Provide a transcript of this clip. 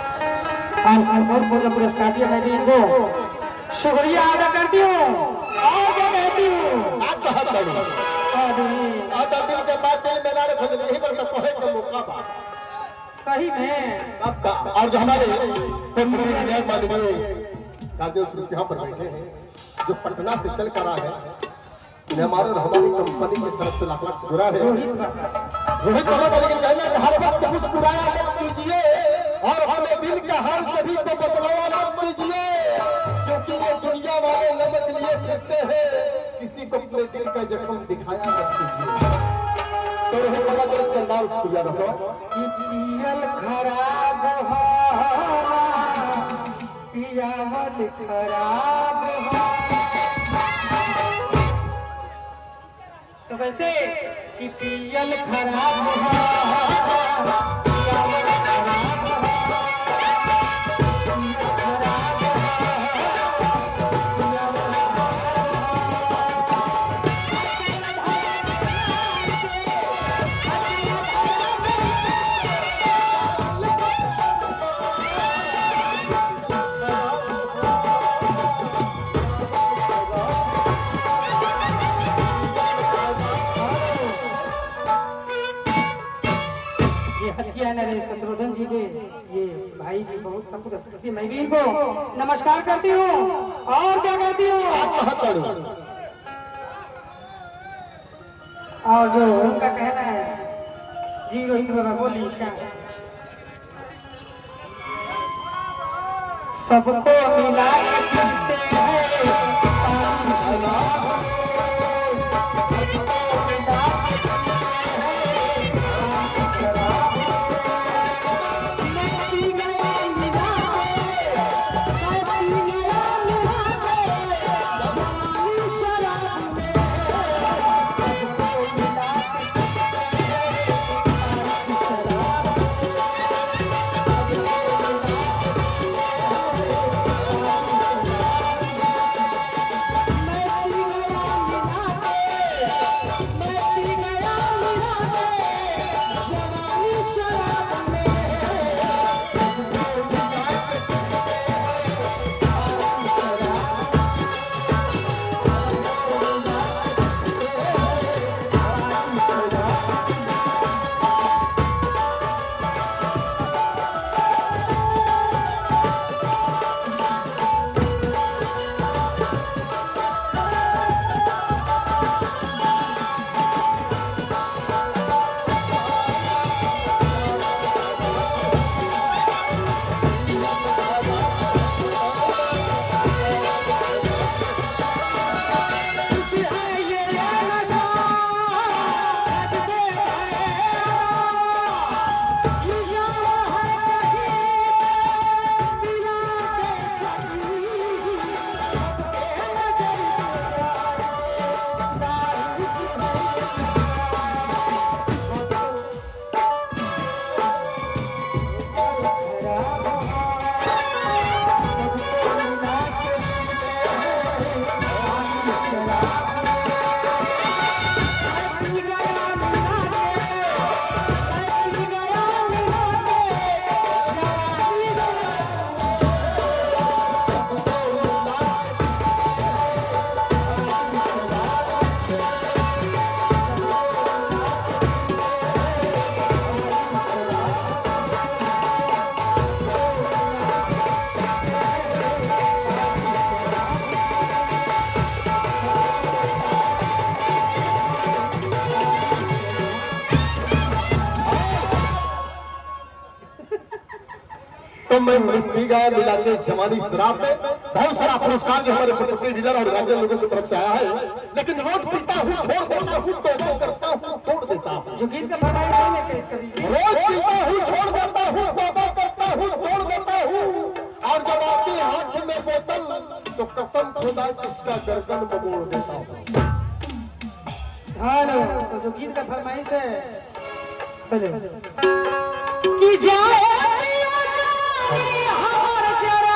बहुत बहुत पुरस्कार दिया मैं भी इनको शुक्रिया अदा करती हूँ और क्या कहती हूँ दिल के बाद दिल में ना रखो यही पर तो कोहे का मौका बा सही में और जो हमारे माननीय काजल सिंह यहाँ पर बैठे हैं जो पटना से चल कर आए हैं हमारे हमारी कंपनी की तरफ से लाख लाख शुक्रिया है रोहित बाबा का लेकिन कहना है हर वक्त मुस्कुराया मत कीजिए और हमें दिल का हाल सभी को बदलावा मत कीजिए क्योंकि ये दुनिया वाले नमक लिए फिरते हैं किसी को अपने दिल का जख्म दिखाया मत कीजिए तो रोहित बाबा का एक संदाल शुक्रिया रखो कि पियल खराब हो पियावल खराब हो तो वैसे कि पियल खराब हो पियावल खराब हो शत्रुघ्न जी के ये भाई जी बहुत सब कुछ मैं भी इनको नमस्कार करती हूँ और क्या करती हूँ और जो उनका कहना है जी रोहित बाबा बोलिए क्या सबको मिला के पीते हैं पानी शराब सबको मिला के तो मैं पी गया मिलाते जवानी शराब में बहुत सारा पुरस्कार जो हमारे प्रोपर्टी डीलर और गार्जियन लोगों की तरफ से आया है लेकिन रोज पीता हूँ छोड़ देता हूँ तो करता हूँ तोड़ देता हूँ जो गीत का फरमाइश है मैं पेश कर दीजिए रोज पीता हूँ छोड़ देता हूँ तौबा करता हूँ तोड़ देता हूँ और जब आती हाथ में बोतल तो कसम खुदा उसका गर्दन मोड़ देता हूँ। हेलो तो जो गीत का फरमाइश है कि जाए हमार जरा